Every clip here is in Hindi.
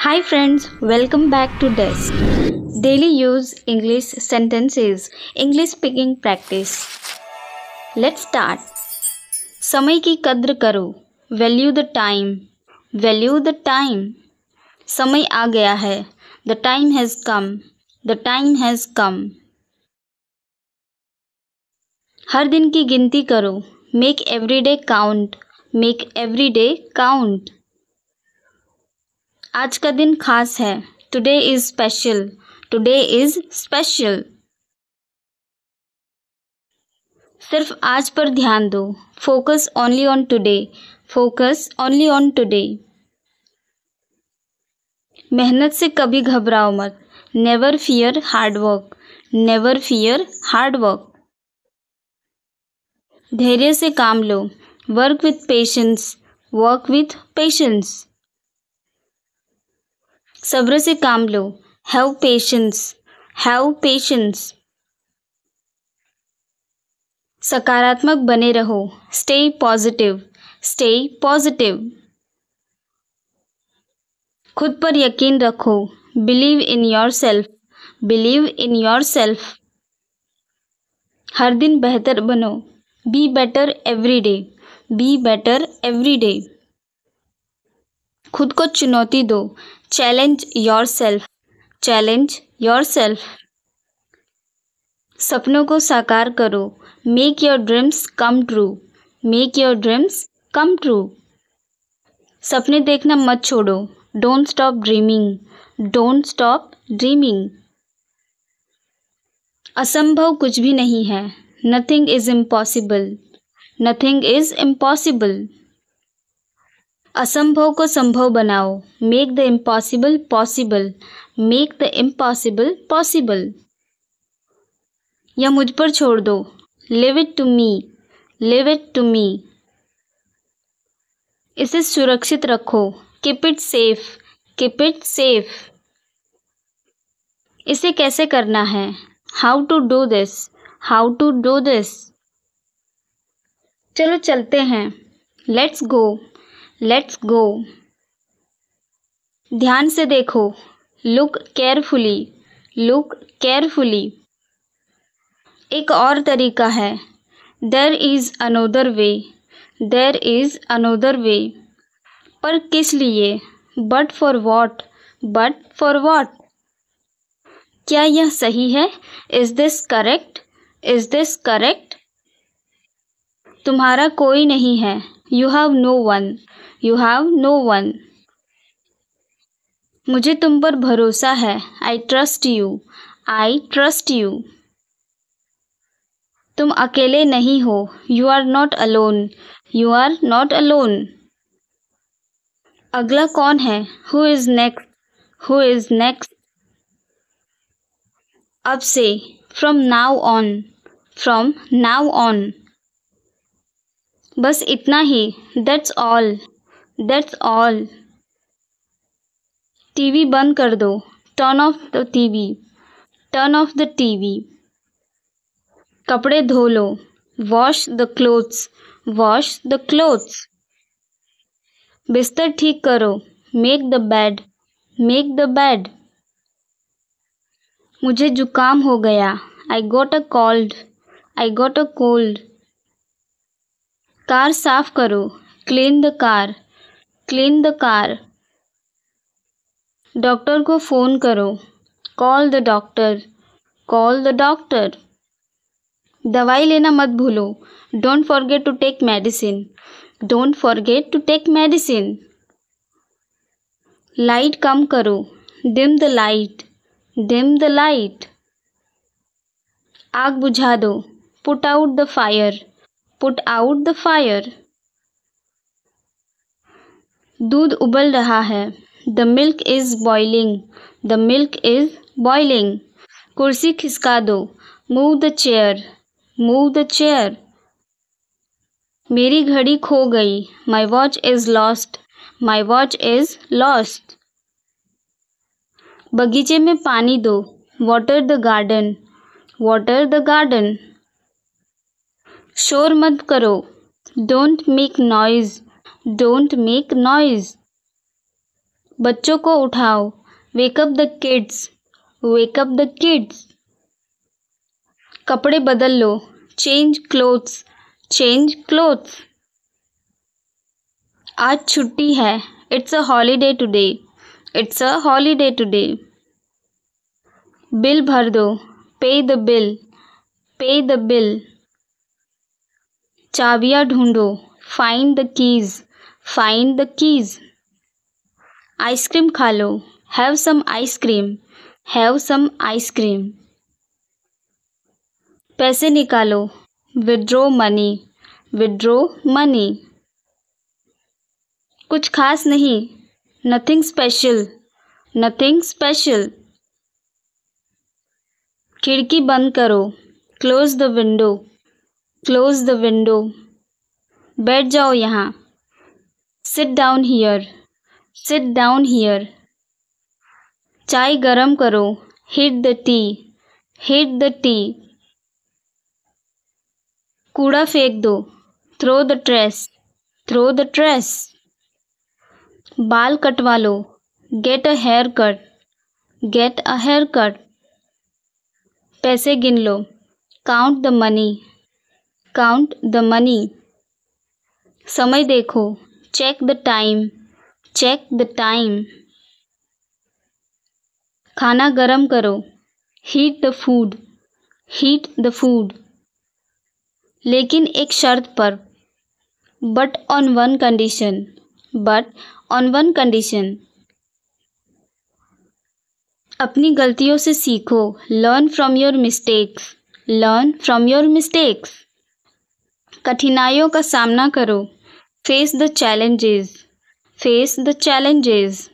Hi friends, welcome back to Desk. Daily use English sentences, English speaking practice. Let's start. समय की कद्र करो. Value the time. Value the time. समय आ गया है. The time has come. The time has come. हर दिन की गिनती करो. Make every day count. Make every day count. आज का दिन खास है. Today is special. Today is special. सिर्फ आज पर ध्यान दो. Focus only on today. Focus only on today. मेहनत से कभी घबराओ मत. Never fear hard work. Never fear hard work. धैर्य से काम लो. Work with patience. Work with patience. सब्र से काम लो. Have patience. Have patience. सकारात्मक बने रहो. Stay positive. Stay positive. खुद पर यकीन रखो. Believe in yourself. Believe in yourself. हर दिन बेहतर बनो. Be better every day. Be better every day. खुद को चुनौती दो. Challenge yourself. Challenge yourself. सपनों को साकार करो. Make your dreams come true. Make your dreams come true. सपने देखना मत छोड़ो. Don't stop dreaming. Don't stop dreaming. असंभव कुछ भी नहीं है. Nothing is impossible. Nothing is impossible. असंभव को संभव बनाओ. Make the impossible possible. Make the impossible possible. या मुझ पर छोड़ दो. Leave it to me. Leave it to me. इसे सुरक्षित रखो. Keep it safe. Keep it safe. इसे कैसे करना है. How to do this. How to do this. चलो चलते हैं. Let's go. Let's go. ध्यान से देखो. Look carefully. Look carefully. एक और तरीका है. There is another way. There is another way. पर किस लिए. But for what. But for what. क्या यह सही है. Is this correct. Is this correct. तुम्हारा कोई नहीं है. You have no one. You have no one. मुझे तुम पर भरोसा है. I trust you. I trust you. तुम अकेले नहीं हो. You are not alone. You are not alone. अगला कौन है. Who is next. Who is next. अब से. From now on. From now on. बस इतना ही. That's all. That's all. TV बंद कर दो. Turn off the TV. Turn off the TV. कपड़े धो लो. Wash the clothes. Wash the clothes. बिस्तर ठीक करो. Make the bed. Make the bed. मुझे जुकाम हो गया. I got a cold. I got a cold. Car साफ करो. Clean the car. Clean the car. Doctor को फ़ोन करो. Call the doctor. Call the doctor. दवाई लेना मत भूलो. Don't forget to take medicine. Don't forget to take medicine. Light कम करो. Dim the light. Dim the light. आग बुझा दो. Put out the fire. Put out the fire. दूध उबल रहा है. The milk is boiling. The milk is boiling. कुर्सी खिसका दो. Move the chair. Move the chair. मेरी घड़ी खो गई. My watch is lost. My watch is lost. बगीचे में पानी दो. Water the garden. Water the garden. शोर मत करो. Don't make noise. Don't make noise. बच्चों को उठाओ, wake up the kids, wake up the kids. कपड़े बदल लो, चेंज क्लोथ्स, चेंज क्लोथ्स। आज छुट्टी है, it's a holiday today, it's a holiday today. बिल भर दो, pay the bill, pay the bill. चाबियां ढूंढो, find the keys, find the keys. Ice cream खा लो, have some ice cream, have some ice cream. पैसे निकालो, विड्रॉ मनी, विड्रॉ मनी। कुछ खास नहीं, नथिंग स्पेशल, नथिंग स्पेशल। खिड़की बंद करो, close the window, close the window. बैठ जाओ यहाँ, sit down here, sit down here. चाय गरम करो, heat the tea, heat the tea. कूड़ा फेंक दो, throw the trash, throw the trash. बाल कटवा लो, get a haircut, get a haircut. पैसे गिन लो, count the money, count the money. समय देखो, check the time, check the time. खाना गरम करो, heat the food, heat the food. लेकिन एक शर्त पर, but on one condition, but on one condition. अपनी गलतियों से सीखो, learn from your mistakes, learn from your mistakes. कठिनाइयों का सामना करो, face the challenges, face the challenges.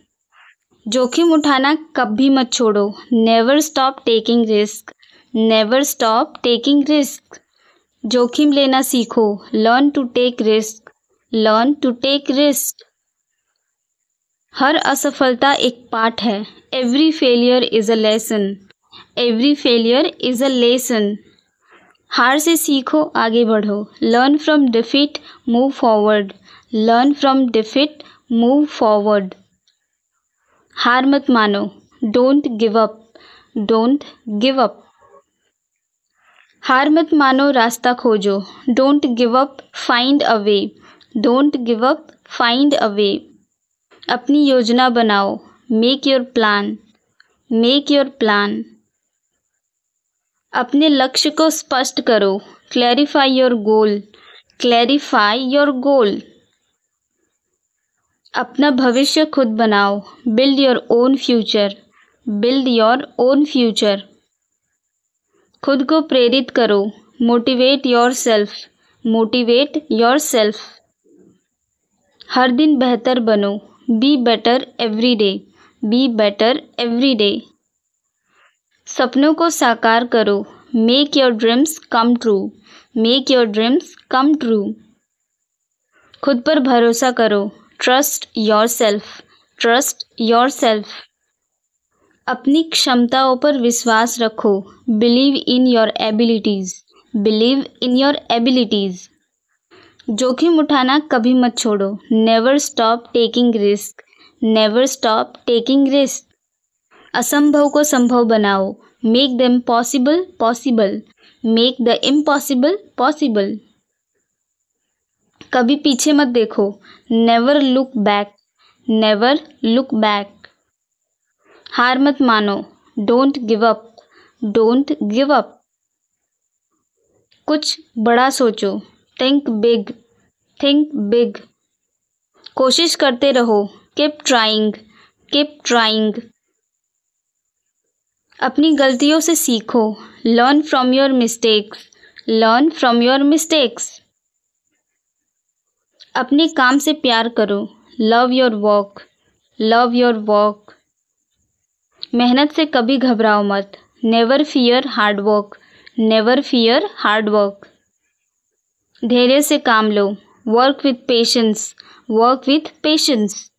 जोखिम उठाना कभी मत छोड़ो, never stop taking risk, never stop taking risk. जोखिम लेना सीखो, learn to take risk, learn to take risk. हर असफलता एक पाठ है, every failure is a lesson, every failure is a lesson. हार से सीखो, आगे बढ़ो, learn from defeat, move forward, learn from defeat, move forward. हार मत मानो, don't give up, don't give up. हार मत मानो, रास्ता खोजो, don't give up, find a way, don't give up, find a way. अपनी योजना बनाओ, make your plan, make your plan. अपने लक्ष्य को स्पष्ट करो, clarify your goal, clarify your goal. अपना भविष्य खुद बनाओ, build your own future, build your own future. खुद को प्रेरित करो, motivate yourself, motivate yourself. हर दिन बेहतर बनो, be better every day, be better every day. सपनों को साकार करो, make your dreams come true, make your dreams come true. खुद पर भरोसा करो, trust yourself, trust yourself. अपनी क्षमताओं पर विश्वास रखो, believe in your abilities, believe in your abilities. जोखिम उठाना कभी मत छोड़ो, never stop taking risk, never stop taking risk. असंभव को संभव बनाओ, make them possible possible, make the impossible possible. कभी पीछे मत देखो, never look back, never look back. हार मत मानो, don't give up, don't give up. कुछ बड़ा सोचो, थिंक बिग, थिंक बिग। कोशिश करते रहो, कीप ट्राइंग, कीप ट्राइंग। अपनी गलतियों से सीखो, learn from your mistakes, learn from your mistakes. अपने काम से प्यार करो, love your work, love your work. मेहनत से कभी घबराओ मत, never fear hard work, never fear hard work. धैर्य से काम लो, work with patience, work with patience.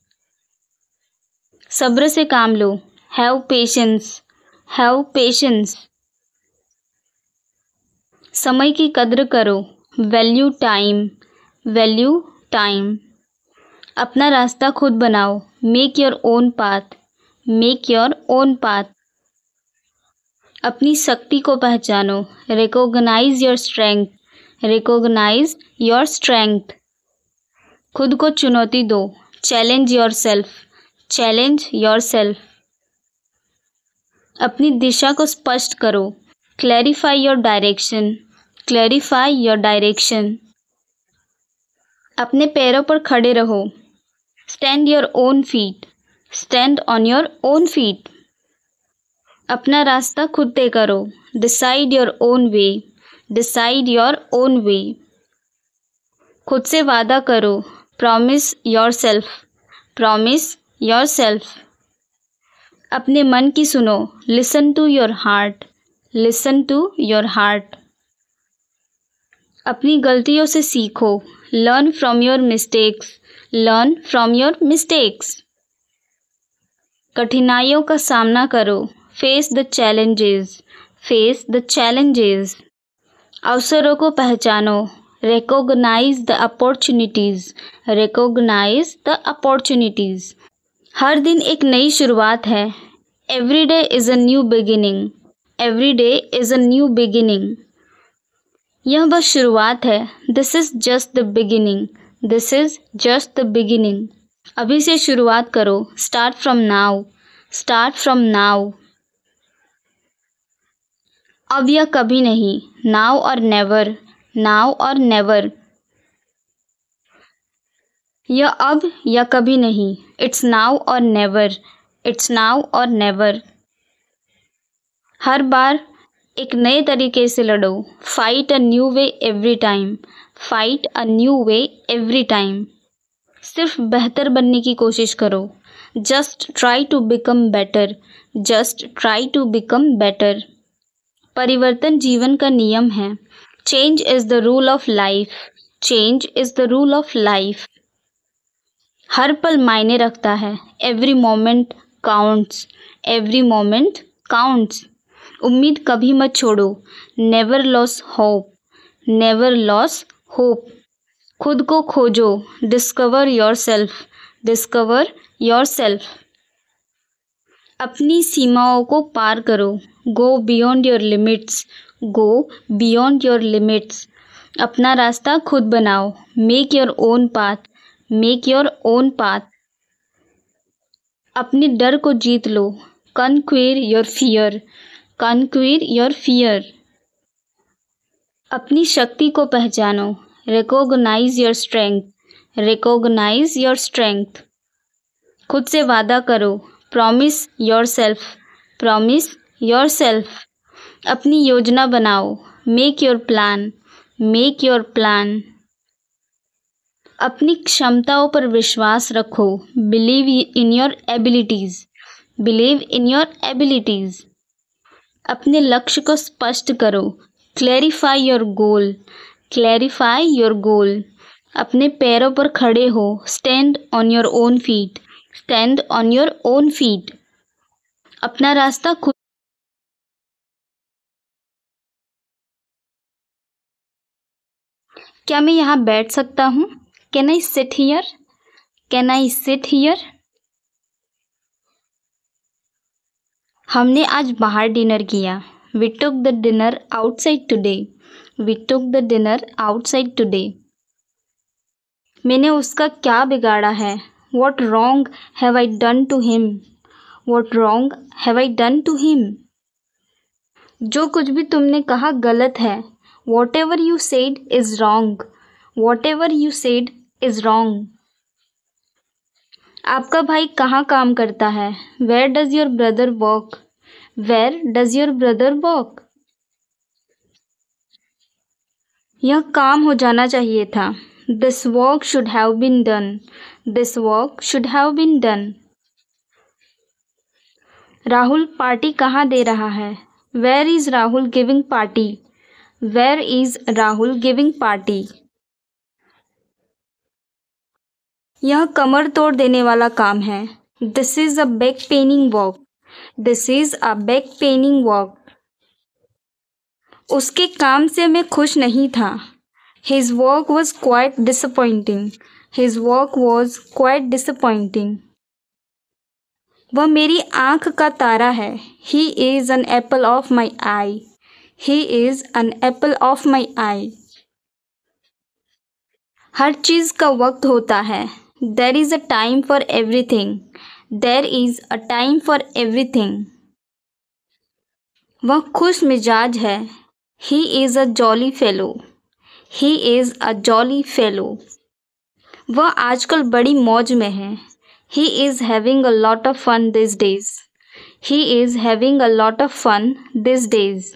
सब्र से काम लो, हैव पेशेंस, हैव पेशेंस। समय की कद्र करो, वैल्यू टाइम, वैल्यू टाइम। अपना रास्ता खुद बनाओ, make your own path, make your own path. अपनी शक्ति को पहचानो, recognise your strength, recognise your strength. खुद को चुनौती दो, challenge yourself, challenge yourself. अपनी दिशा को स्पष्ट करो, clarify your direction, clarify your direction. अपने पैरों पर खड़े रहो, stand your own feet, stand on your own feet. अपना रास्ता खुद तय करो, decide your own way, decide your own वे। खुद से वादा करो, promise yourself, promise yourself. अपने मन की सुनो, listen to your heart, listen to your heart. अपनी गलतियों से सीखो, learn from your mistakes, learn from your mistakes. कठिनाइयों का सामना करो, face the challenges, face the challenges. अवसरों को पहचानो, recognise the opportunities, recognise the opportunities. हर दिन एक नई शुरुआत है, every day is a new beginning, every day is a new beginning. यह बस शुरुआत है, this is just the beginning, this is just the beginning. अभी से शुरुआत करो, start from now, start from now. अब या कभी नहीं, now or never, now or never. यह अब या कभी नहीं, it's now or never, it's now or never. हर बार एक नए तरीके से लड़ो, fight a new way every time, fight a new way every time. सिर्फ बेहतर बनने की कोशिश करो, just try to become better, just try to become better. परिवर्तन जीवन का नियम है, change is the rule of life, change is the rule of life. हर पल मायने रखता है, every moment counts, every moment counts. उम्मीद कभी मत छोड़ो, never loss hope, never loss hope. खुद को खोजो, discover yourself, discover yourself. अपनी सीमाओं को पार करो, go beyond your limits, go beyond your limits. अपना रास्ता खुद बनाओ, make your own path, make your own path. अपने डर को जीत लो, conquer your fear, conquer your fear. अपनी शक्ति को पहचानो, recognise your strength, recognise your strength. खुद से वादा करो, promise yourself, promise yourself. अपनी योजना बनाओ, make your plan, make your plan. अपनी क्षमताओं पर विश्वास रखो, believe in your abilities, believe in your abilities. अपने लक्ष्य को स्पष्ट करो, clarify your goal, clarify your गोल। अपने पैरों पर खड़े हो, stand on your own feet, stand on your own feet. अपना रास्ता खुद। क्या मैं यहाँ बैठ सकता हूँ? Can I sit here? Can I sit here? हमने आज बाहर डिनर किया, we took the dinner outside today, we took the dinner outside today. मैंने उसका क्या बिगाड़ा है? What wrong have I done to him, what wrong have I done to him. जो कुछ भी तुमने कहा गलत है, whatever you said is wrong, whatever you said is wrong. आपका भाई कहाँ काम करता है? Where does your brother work, where does your brother work. यह काम हो जाना चाहिए था, this work should have been done, this work should have been done. Rahul party कहाँ दे रहा है? Where is Rahul giving party, where is Rahul giving party. यह कमर तोड़ देने वाला काम है, this is a back paining walk, this is a back paining walk. उसके काम से मैं खुश नहीं था, His work was quite disappointing. His work was quite disappointing. वह मेरी आँख का तारा है. He is an apple of my eye. He is an apple of my eye. हर चीज़ का वक्त होता है. There is a time for everything. There is a time for everything. वह खुश मिजाज है. He is a jolly fellow. He is a jolly fellow. वह आजकल बड़ी मौज में है. He is having a lot of fun these days. He is having a lot of fun these days.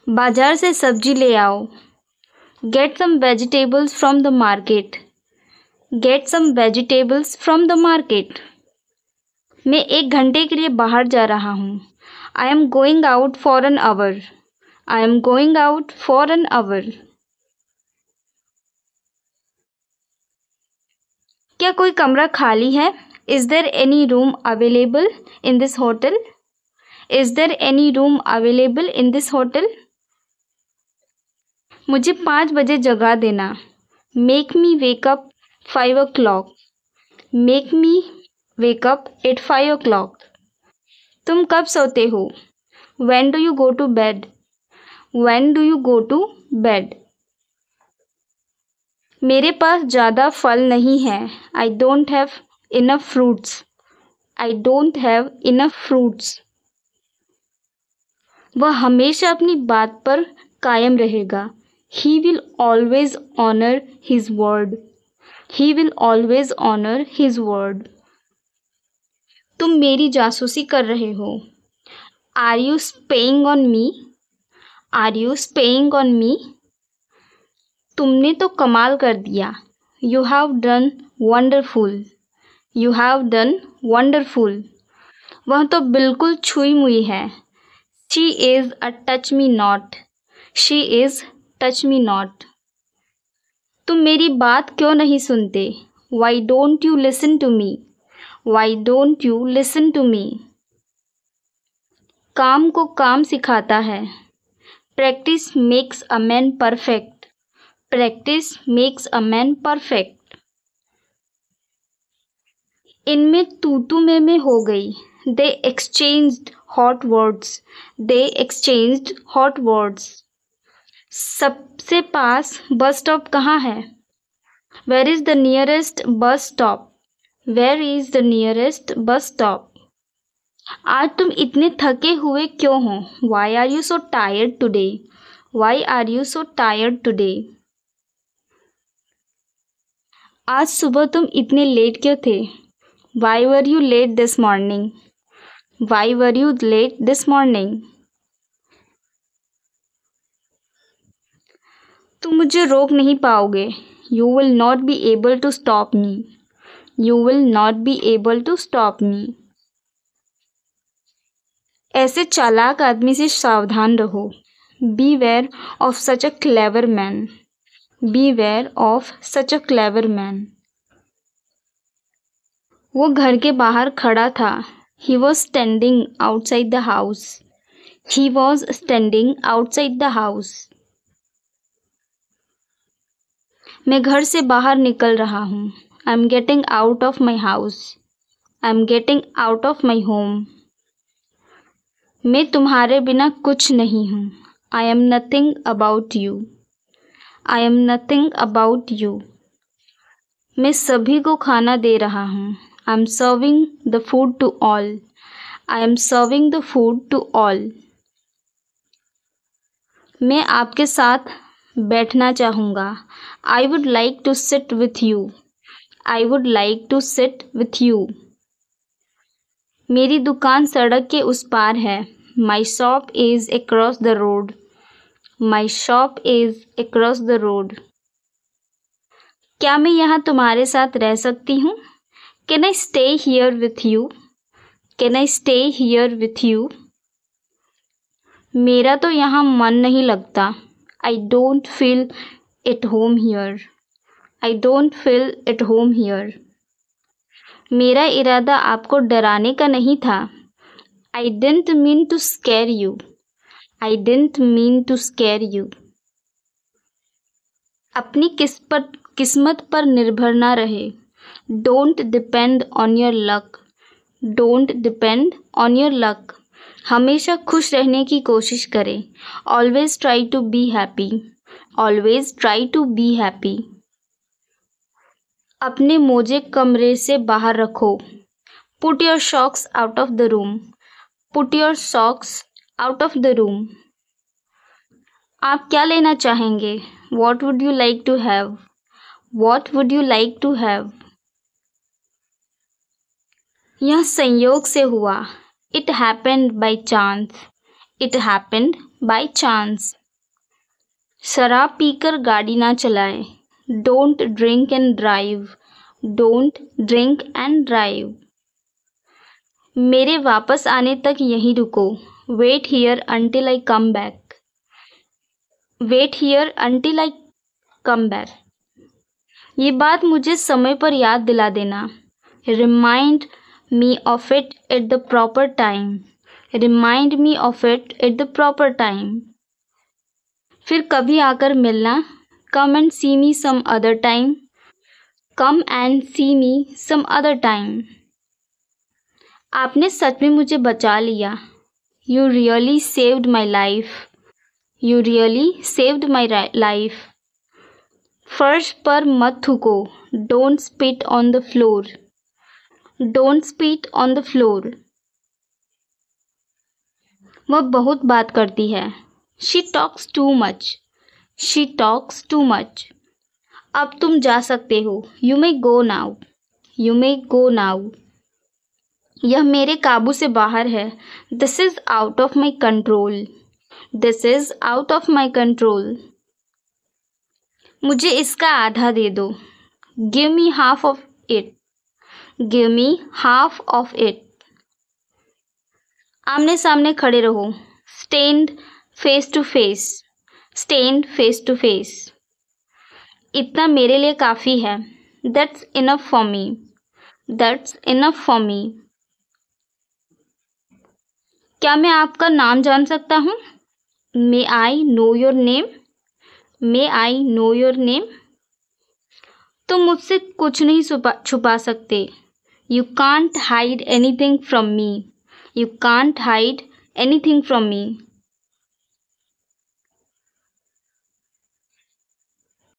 बाजार से सब्जी ले आओ. Get some vegetables from the market. Get some vegetables from the market. मैं 1 घंटे के लिए बाहर जा रहा हूँ. I am going out for an hour. I am going out for an hour. क्या कोई कमरा खाली है? Is there any room available in this hotel? Is there any room available in this hotel? मुझे 5 बजे जगा देना. Make me wake up 5 o'clock. Make me wake up at 5 o'clock. तुम कब सोते हो? When do you go to bed? When do you go to bed? मेरे पास ज़्यादा फल नहीं है. I don't have enough fruits. I don't have enough fruits. वह हमेशा अपनी बात पर कायम रहेगा. He will always honor his word. He will always honor his word. तुम मेरी जासूसी कर रहे हो. Are you spying on me? Are you spying on me? तुमने तो कमाल कर दिया. You have done wonderful. You have done wonderful. वह तो बिल्कुल छुई मुई है. She is a touch me not. She is touch me not. तुम मेरी बात क्यों नहीं सुनते? Why don't you listen to me? Why don't you listen to me? काम को काम सिखाता है. Practice makes a man perfect. Practice makes a man perfect. इनमें तू में हो गई. They exchanged hot words. They exchanged hot words. सबसे पास बस स्टॉप कहाँ है? Where is the nearest bus stop? Where is the nearest bus stop? आज तुम इतने थके हुए क्यों हो? Why are you so tired today? Why are you so tired today? आज सुबह तुम इतने लेट क्यों थे? Why were you late this morning? Why were you late this morning? तुम मुझे रोक नहीं पाओगे. You will not be able to stop me. You will not be able to stop me. ऐसे चालाक आदमी से सावधान रहो. Beware of such a clever man. Beware of such a clever man. वो घर के बाहर खड़ा था. He was standing outside the house. He was standing outside the house. मैं घर से बाहर निकल रहा हूँ. I'm getting out of my house. I'm getting out of my home. मैं तुम्हारे बिना कुछ नहीं हूँ. I am nothing about you. I am nothing about you. मैं सभी को खाना दे रहा हूँ. I am serving the food to all. I am serving the food to all. मैं आपके साथ बैठना चाहूँगा. I would like to sit with you. I would like to sit with you. मेरी दुकान सड़क के उस पार है. My shop is across the road. My shop is across the road. क्या मैं यहाँ तुम्हारे साथ रह सकती हूँ? Can I stay here with you? Can I stay here with you? मेरा तो यहाँ मन नहीं लगता. I don't feel at home here. I don't feel at home here. मेरा इरादा आपको डराने का नहीं था. I didn't mean to scare you. I didn't mean to scare you. अपनी किस्मत पर निर्भर ना रहे। Don't depend on your luck. Don't depend on your luck. हमेशा खुश रहने की कोशिश करें। Always try to be happy. Always try to be happy. अपने मोजे कमरे से बाहर रखो। Put your socks out of the room. Put your socks out of the room. आप क्या लेना चाहेंगे? What would you like to have? What would you like to have? यह संयोग से हुआ। It happened by chance. It happened by chance. शराब पीकर गाड़ी ना चलाएं। Don't drink and drive. Don't drink and drive. मेरे वापस आने तक यहीं रुको। Wait here until I come back. Wait here until I come back. ये बात मुझे समय पर याद दिला देना। Remind me of it at the proper time. Remind me of it at the proper time. फिर कभी आकर मिलना। Come and see me some other time. Come and see me some other time. आपने सच में मुझे बचा लिया। You really saved my life. You really saved my life. फर्श पर मत थूको। Don't spit on the floor. Don't spit on the floor. वह बहुत बात करती है। She talks too much. She talks too much. अब तुम जा सकते हो। You may go now. You may go now. यह मेरे काबू से बाहर है। This is out of my control. This is out of my control. मुझे इसका आधा दे दो। Give me half of it. Give me half of it. आमने सामने खड़े रहो। Stand face to face. Stand face to face. इतना मेरे लिए काफ़ी है। That's enough for me. That's enough for me. क्या मैं आपका नाम जान सकता हूँ? May I know your name? May I know your name? तुम मुझसे कुछ नहीं छुपा सकते। You can't hide anything from me. You can't hide anything from me.